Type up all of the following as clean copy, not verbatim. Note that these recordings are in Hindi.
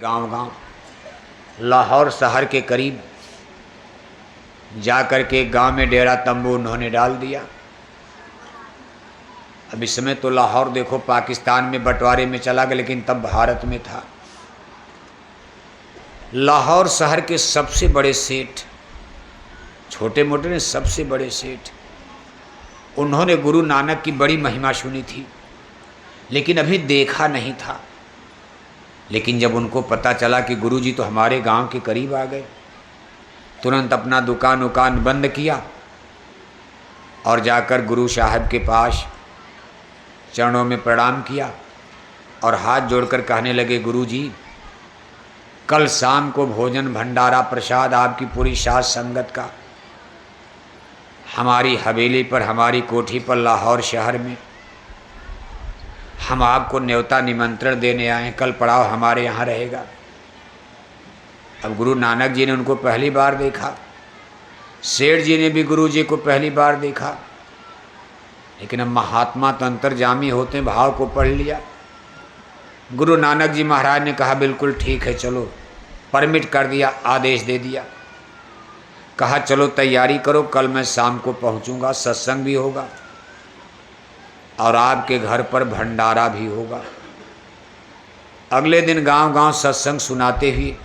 गांव लाहौर शहर के करीब जाकर के गांव में डेरा तंबू उन्होंने डाल दिया। अब इस समय तो लाहौर देखो पाकिस्तान में बंटवारे में चला गया, लेकिन तब भारत में था। लाहौर शहर के सबसे बड़े सेठ, छोटे मोटे ने सबसे बड़े सेठ, उन्होंने गुरु नानक की बड़ी महिमा सुनी थी, लेकिन अभी देखा नहीं था। लेकिन जब उनको पता चला कि गुरुजी तो हमारे गांव के करीब आ गए, तुरंत अपना दुकान बंद किया और जाकर गुरु साहब के पास चरणों में प्रणाम किया और हाथ जोड़कर कहने लगे, गुरुजी कल शाम को भोजन भंडारा प्रसाद आपकी पूरी साथ संगत का हमारी हवेली पर, हमारी कोठी पर लाहौर शहर में हम आपको न्योता निमंत्रण देने आए, कल पड़ाव हमारे यहाँ रहेगा। अब गुरु नानक जी ने उनको पहली बार देखा, सेठ जी ने भी गुरु जी को पहली बार देखा, लेकिन अब महात्मा तो अंतर्जामी होते, भाव को पढ़ लिया। गुरु नानक जी महाराज ने कहा बिल्कुल ठीक है, चलो, परमिट कर दिया, आदेश दे दिया। कहा चलो तैयारी करो, कल मैं शाम को पहुंचूंगा, सत्संग भी होगा और आपके घर पर भंडारा भी होगा। अगले दिन गांव सत्संग सुनाते हुए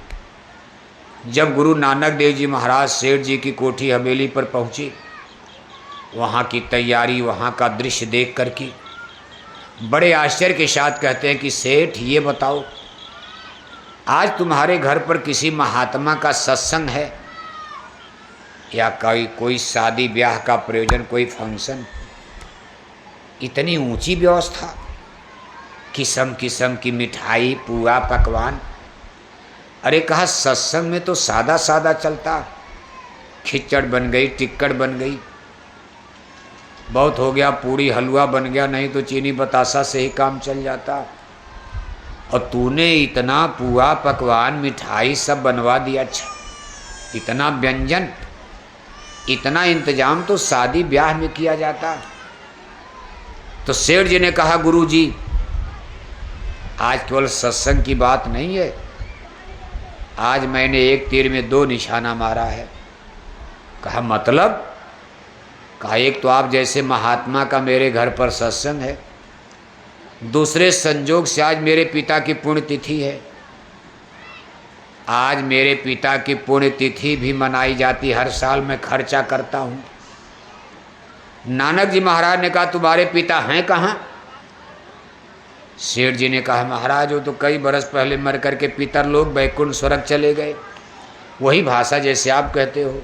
जब गुरु नानक देव जी महाराज सेठ जी की कोठी हवेली पर पहुँचे, वहाँ की तैयारी, वहाँ का दृश्य देख करके बड़े आश्चर्य के साथ कहते हैं कि सेठ ये बताओ, आज तुम्हारे घर पर किसी महात्मा का सत्संग है या कोई शादी ब्याह का प्रयोजन, कोई फंक्शन? इतनी ऊंची व्यवस्था, किस्म किस्म की मिठाई, पुआ, पकवान। अरे कहा सत्संग में तो सादा सादा चलता, खिचड़ बन गई, टिक्कड़ बन गई, बहुत हो गया, पूड़ी हलवा बन गया, नहीं तो चीनी बतासा से ही काम चल जाता। और तूने इतना पुआ पकवान मिठाई सब बनवा दिया। अच्छा, इतना व्यंजन, इतना इंतजाम तो शादी ब्याह में किया जाता। तो सेठ जी ने कहा गुरु जी आज केवल सत्संग की बात नहीं है, आज मैंने एक तीर में दो निशाना मारा है। कहा मतलब? कहा एक तो आप जैसे महात्मा का मेरे घर पर सत्संग है, दूसरे संजोग से आज मेरे पिता की पुण्यतिथि है। आज मेरे पिता की पुण्यतिथि भी मनाई जाती, हर साल मैं खर्चा करता हूँ। नानक जी महाराज ने कहा तुम्हारे पिता हैं कहाँ? सेठ जी ने कहा महाराज वो तो कई बरस पहले मर करके पितर लोग बैकुंठ स्वर्ग चले गए, वही भाषा जैसे आप कहते हो।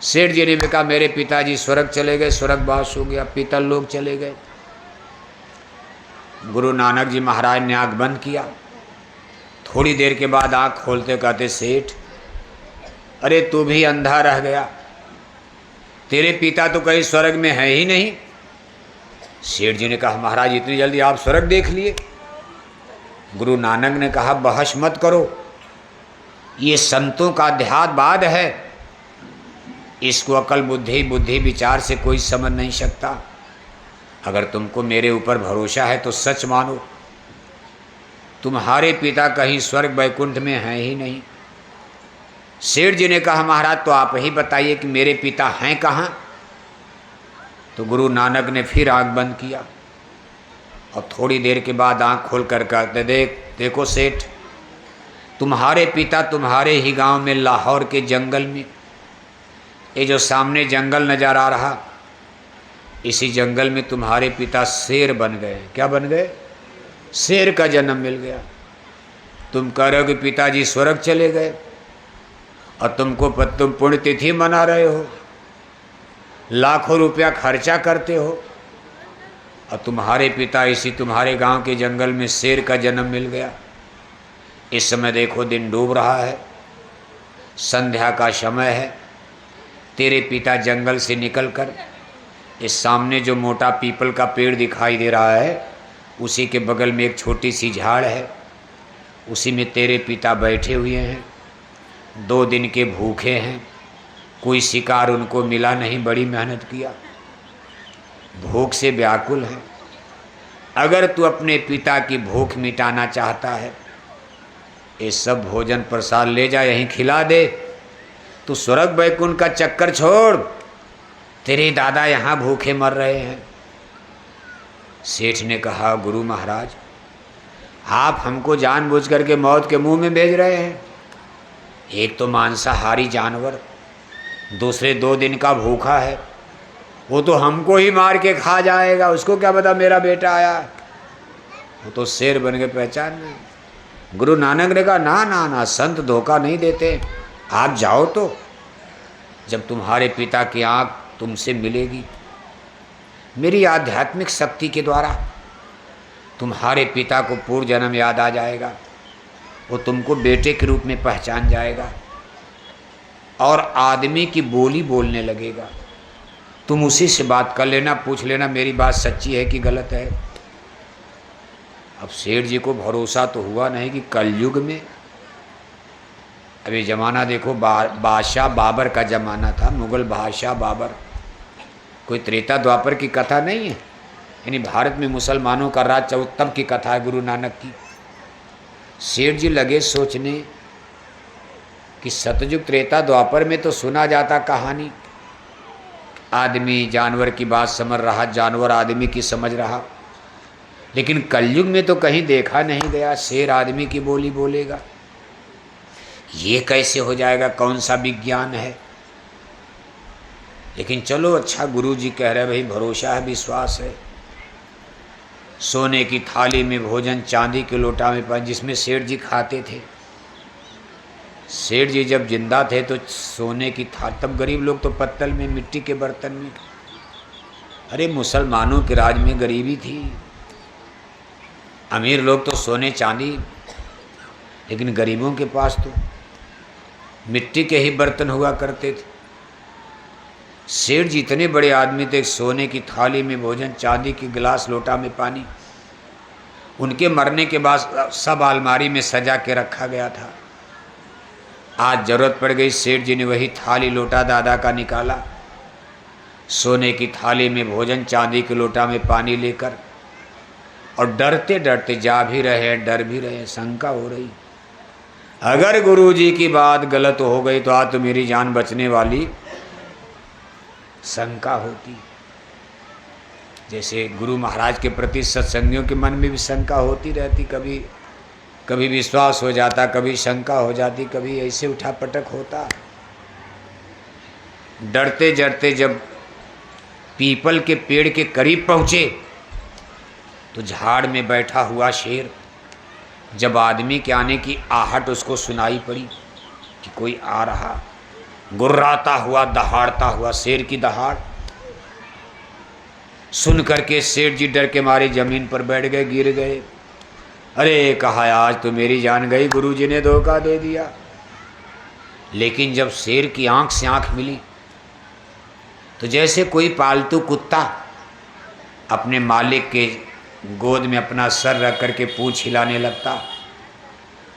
सेठ जी ने भी कहा मेरे पिताजी स्वर्ग चले गए, स्वर्गवास हो गया, पितर लोग चले गए। गुरु नानक जी महाराज ने आँख बंद किया, थोड़ी देर के बाद आँख खोलते कहते सेठ अरे तू भी अंधा रह गया, तेरे पिता तो कहीं स्वर्ग में है ही नहीं। सेठ जी ने कहा महाराज इतनी जल्दी आप स्वर्ग देख लिए? गुरु नानक ने कहा बहस मत करो, ये संतों का अध्यात्मवाद है, इसको अकल बुद्धि विचार से कोई समझ नहीं सकता। अगर तुमको मेरे ऊपर भरोसा है तो सच मानो, तुम्हारे पिता कहीं स्वर्ग वैकुंठ में हैं ही नहीं। सेठ जी ने कहा महाराज तो आप ही बताइए कि मेरे पिता हैं कहाँ? तो गुरु नानक ने फिर आंख बंद किया और थोड़ी देर के बाद आंख खोल कर कहते देखो सेठ, तुम्हारे पिता तुम्हारे ही गांव में लाहौर के जंगल में, ये जो सामने जंगल नजर आ रहा, इसी जंगल में तुम्हारे पिता शेर बन गए। क्या बन गए? शेर का जन्म मिल गया। तुम कह रहे हो कि पिताजी स्वर्ग चले गए और तुम पुण्यतिथि मना रहे हो, लाखों रुपया खर्चा करते हो, और तुम्हारे पिता इसी तुम्हारे गांव के जंगल में शेर का जन्म मिल गया। इस समय देखो दिन डूब रहा है, संध्या का समय है, तेरे पिता जंगल से निकलकर इस सामने जो मोटा पीपल का पेड़ दिखाई दे रहा है, उसी के बगल में एक छोटी सी झाड़ है, उसी में तेरे पिता बैठे हुए हैं, 2 दिन के भूखे हैं, कोई शिकार उनको मिला नहीं, बड़ी मेहनत किया, भूख से व्याकुल है। अगर तू अपने पिता की भूख मिटाना चाहता है ये सब भोजन प्रसाद ले जा, यहीं खिला दे, तू स्वर्ग वैकुंठ का चक्कर छोड़, तेरे दादा यहाँ भूखे मर रहे हैं। सेठ ने कहा, गुरु महाराज, आप हमको जानबूझ करके मौत के मुंह में भेज रहे हैं। एक तो मांसाहारी जानवर, दूसरे 2 दिन का भूखा है, वो तो हमको ही मार के खा जाएगा, उसको क्या पता मेरा बेटा आया, वो तो शेर बन के पहचान नहीं। गुरु नानक ने कहा, ना ना ना, संत धोखा नहीं देते, आप जाओ तो जब तुम्हारे पिता की आँख तुमसे मिलेगी, मेरी आध्यात्मिक शक्ति के द्वारा तुम्हारे पिता को पूर्व जन्म याद आ जाएगा, वो तुमको बेटे के रूप में पहचान जाएगा और आदमी की बोली बोलने लगेगा। तुम उसी से बात कर लेना, पूछ लेना मेरी बात सच्ची है कि गलत है। अब सेठ जी को भरोसा तो हुआ नहीं कि कलयुग में, अभी ज़माना देखो, बादशाह बाबर का ज़माना था, मुग़ल बादशाह बाबर, कोई त्रेता द्वापर की कथा नहीं है, यानी भारत में मुसलमानों का राज चल तब की कथा है गुरु नानक की। सेठ जी लगे सोचने कि सतयुग त्रेता द्वापर में तो सुना जाता कहानी, आदमी जानवर की बात समझ रहा, जानवर आदमी की समझ रहा, लेकिन कलयुग में तो कहीं देखा नहीं गया शेर आदमी की बोली बोलेगा। ये कैसे हो जाएगा, कौन सा विज्ञान है। लेकिन चलो अच्छा, गुरु जी कह रहे भाई, भरोसा है, विश्वास है। सोने की थाली में भोजन, चांदी के लोटा में पानी, जिसमें सेठ जी खाते थे। सेठ जी जब जिंदा थे तो सोने की थाली, तब गरीब लोग तो पत्तल में, मिट्टी के बर्तन में। अरे मुसलमानों के राज में गरीबी थी, अमीर लोग तो सोने चांदी, लेकिन गरीबों के पास तो मिट्टी के ही बर्तन हुआ करते थे। सेठ जी इतने बड़े आदमी थे, सोने की थाली में भोजन, चांदी की गिलास लोटा में पानी। उनके मरने के बाद सब अलमारी में सजा के रखा गया था। आज जरूरत पड़ गई, सेठ जी ने वही थाली लोटा दादा का निकाला, सोने की थाली में भोजन, चांदी के लोटा में पानी लेकर, और डरते डरते जा भी रहे हैं, डर भी रहे हैं, शंका हो रही, अगर गुरु जी की बात गलत हो गई तो आज तो मेरी जान बचने वाली, शंका होती। जैसे गुरु महाराज के प्रति सत्संगियों के मन में भी शंका होती रहती, कभी कभी विश्वास हो जाता, कभी शंका हो जाती, कभी ऐसे उठा पटक होता। डरते डरते जब पीपल के पेड़ के करीब पहुँचे तो झाड़ में बैठा हुआ शेर, जब आदमी के आने की आहट उसको सुनाई पड़ी कि कोई आ रहा, गुर्राता हुआ, दहाड़ता हुआ, शेर की दहाड़ सुन करके सेठ जी डर के मारे जमीन पर बैठ गए, गिर गए। अरे कहा, आज तो मेरी जान गई, गुरु जी ने धोखा दे दिया। लेकिन जब शेर की आंख से आंख मिली तो जैसे कोई पालतू कुत्ता अपने मालिक के गोद में अपना सर रख करके पूंछ हिलाने लगता,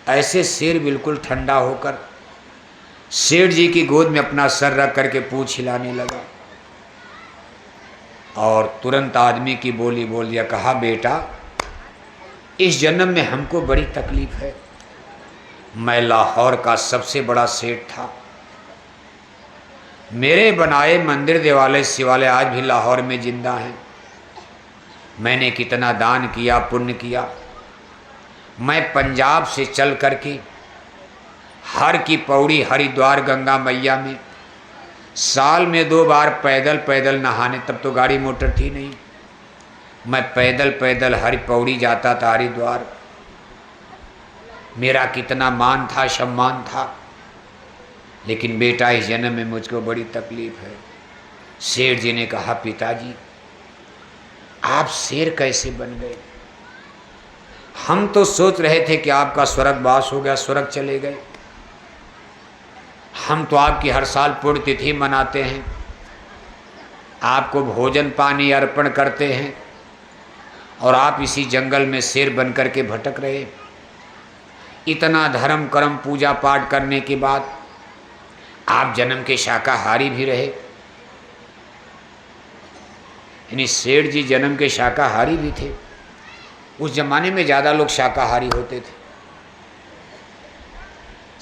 ऐसे शेर बिल्कुल ठंडा होकर सेठ जी की गोद में अपना सर रख करके पूंछ हिलाने लगा और तुरंत आदमी की बोली बोल दिया। कहा, बेटा, इस जन्म में हमको बड़ी तकलीफ है, मैं लाहौर का सबसे बड़ा सेठ था, मेरे बनाए मंदिर देवालय शिवालय आज भी लाहौर में जिंदा हैं, मैंने कितना दान किया, पुण्य किया। मैं पंजाब से चल करके हर की पौड़ी, हरिद्वार, गंगा मैया में साल में 2 बार पैदल पैदल नहाने, तब तो गाड़ी मोटर थी नहीं, मैं पैदल पैदल हरि पौड़ी जाता था, हरिद्वार। मेरा कितना मान था, सम्मान था, लेकिन बेटा इस जन्म में मुझको बड़ी तकलीफ है। शेर जी ने कहा, पिताजी आप शेर कैसे बन गए? हम तो सोच रहे थे कि आपका स्वर्गवास हो गया, स्वर्ग चले गए। हम तो आपकी हर साल पुण्यतिथि मनाते हैं, आपको भोजन पानी अर्पण करते हैं, और आप इसी जंगल में शेर बन करके भटक रहे। इतना धर्म कर्म पूजा पाठ करने के बाद आप जन्म के शाकाहारी भी रहे। यानी सेठ जी जन्म के शाकाहारी भी थे। उस जमाने में ज़्यादा लोग शाकाहारी होते थे।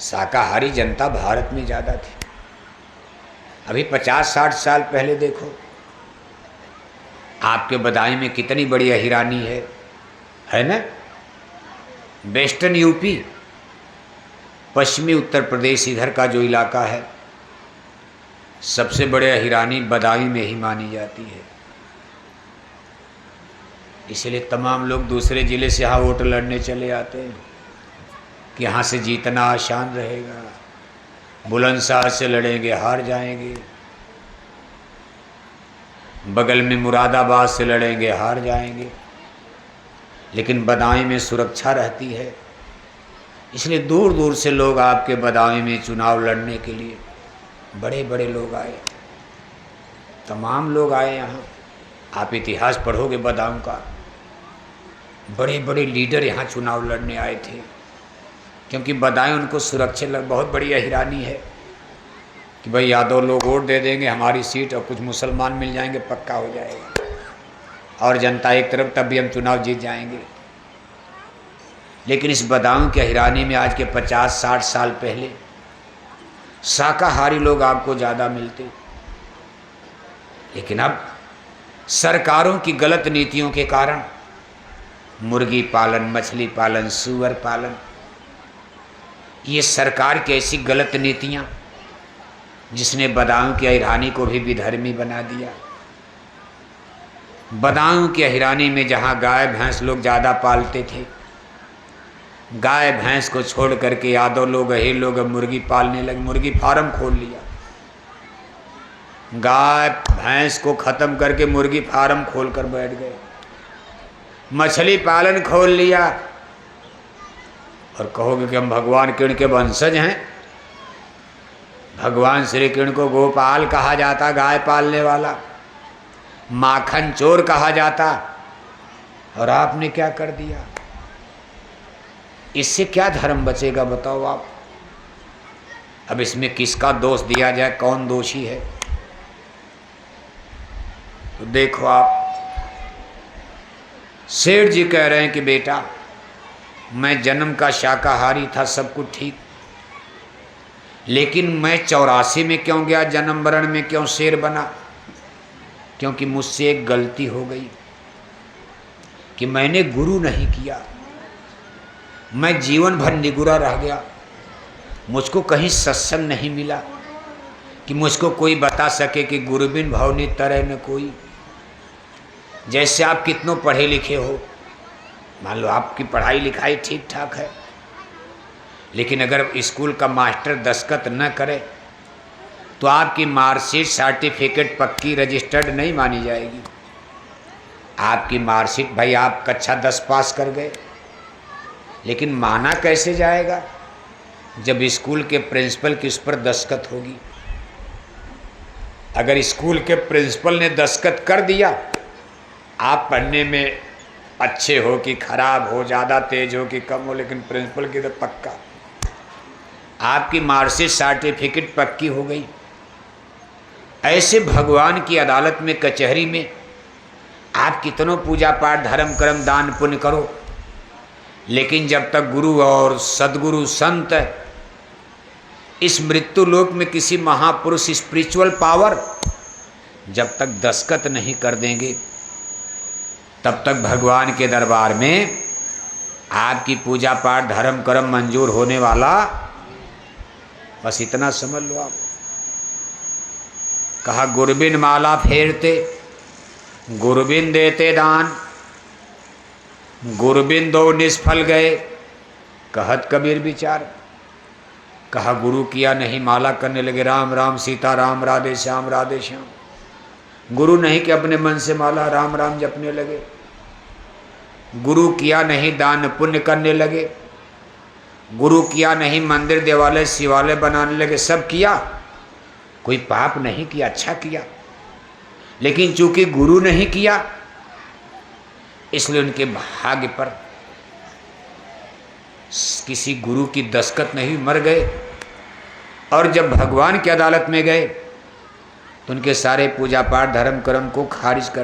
शाकाहारी जनता भारत में ज़्यादा थी। अभी 50-60 साल पहले देखो, आपके बदायूं में कितनी बड़ी अहिरानी है ना। वेस्टर्न यूपी, पश्चिमी उत्तर प्रदेश, इधर का जो इलाका है, सबसे बड़े अहिरानी बदायूं में ही मानी जाती है। इसलिए तमाम लोग दूसरे ज़िले से यहाँ वोट लड़ने चले आते हैं कि यहाँ से जीतना आसान रहेगा। बुलंदशहर से लड़ेंगे हार जाएंगे, बगल में मुरादाबाद से लड़ेंगे हार जाएंगे, लेकिन बदायूं में सुरक्षा रहती है। इसलिए दूर दूर से लोग आपके बदायूं में चुनाव लड़ने के लिए, बड़े बड़े लोग आए, तमाम लोग आए यहाँ। आप इतिहास पढ़ोगे बदायूं का, बड़े बड़े लीडर यहाँ चुनाव लड़ने आए थे, क्योंकि बदायूं उनको सुरक्षित बहुत बड़ी अहिरानी है कि भाई यादव लोग वोट दे देंगे, हमारी सीट और कुछ मुसलमान मिल जाएंगे, पक्का हो जाएगा, और जनता एक तरफ, तब भी हम चुनाव जीत जाएंगे। लेकिन इस बदायूं के अहिरानी में आज के 50-60 साल पहले शाकाहारी लोग आपको ज़्यादा मिलते, लेकिन अब सरकारों की गलत नीतियों के कारण मुर्गी पालन, मछली पालन, सूअर पालन, ये सरकार की ऐसी गलत नीतियाँ जिसने बदायूं की अहिरानी को भी विधर्मी बना दिया। बदायूं की अहिरानी में जहाँ गाय भैंस लोग ज़्यादा पालते थे, गाय भैंस को छोड़ करके यादव लोग, अहीर लोग अब मुर्गी पालने लगे, मुर्गी फार्म खोल लिया। गाय भैंस को ख़त्म करके मुर्गी फार्म खोल कर बैठ गए, मछली पालन खोल लिया, और कहोगे कि हम भगवान कृष्ण के वंशज हैं। भगवान श्री कृष्ण को गोपाल कहा जाता, गाय पालने वाला, माखन चोर कहा जाता, और आपने क्या कर दिया। इससे क्या धर्म बचेगा बताओ आप। अब इसमें किसका दोष दिया जाए, कौन दोषी है। तो देखो आप, सेठ जी कह रहे हैं कि बेटा मैं जन्म का शाकाहारी था, सब कुछ ठीक, लेकिन मैं 84 में क्यों गया, जन्म मरण में क्यों शेर बना, क्योंकि मुझसे एक गलती हो गई कि मैंने गुरु नहीं किया। मैं जीवन भर निगुरा रह गया, मुझको कहीं सत्संग नहीं मिला कि मुझको कोई बता सके कि गुरु बिन भवनी तरह न कोई। जैसे आप कितनों पढ़े लिखे हो, मान लो आपकी पढ़ाई लिखाई ठीक ठाक है, लेकिन अगर स्कूल का मास्टर दस्तखत न करे तो आपकी मार्कशीट, सर्टिफिकेट पक्की रजिस्टर्ड नहीं मानी जाएगी। आपकी मार्कशीट, भाई आप कक्षा 10 पास कर गए, लेकिन माना कैसे जाएगा जब स्कूल के प्रिंसिपल की उस पर दस्तखत होगी। अगर स्कूल के प्रिंसिपल ने दस्तखत कर दिया, आप पढ़ने में अच्छे हो कि खराब हो, ज़्यादा तेज हो कि कम हो, लेकिन प्रिंसिपल की तो पक्का, आपकी मार्कशीट सर्टिफिकेट पक्की हो गई। ऐसे भगवान की अदालत में, कचहरी में आप कितनों पूजा पाठ, धर्म कर्म, दान पुण्य करो, लेकिन जब तक गुरु और सदगुरु संत इस मृत्यु लोक में किसी महापुरुष, स्पिरिचुअल पावर जब तक दस्तखत नहीं कर देंगे, तब तक भगवान के दरबार में आपकी पूजा पाठ, धर्म कर्म मंजूर होने वाला। बस इतना समझ लो आप। कहा गुरबिन माला फेरते, गुरबिन देते दान, गुरबिन दो निष्फल गए, कहत कबीर विचार। कहा गुरु किया नहीं, माला करने लगे राम राम सीता राम, राधे श्याम राधे श्याम। गुरु नहीं कि अपने मन से माला राम राम जपने लगे। गुरु किया नहीं, दान पुण्य करने लगे। गुरु किया नहीं, मंदिर देवालय शिवालय बनाने लगे। सब किया, कोई पाप नहीं किया, अच्छा किया, लेकिन चूंकि गुरु नहीं किया इसलिए उनके भाग्य पर किसी गुरु की दस्तखत नहीं, मर गए। और जब भगवान की अदालत में गए तो उनके सारे पूजा पाठ, धर्म कर्म को खारिज कर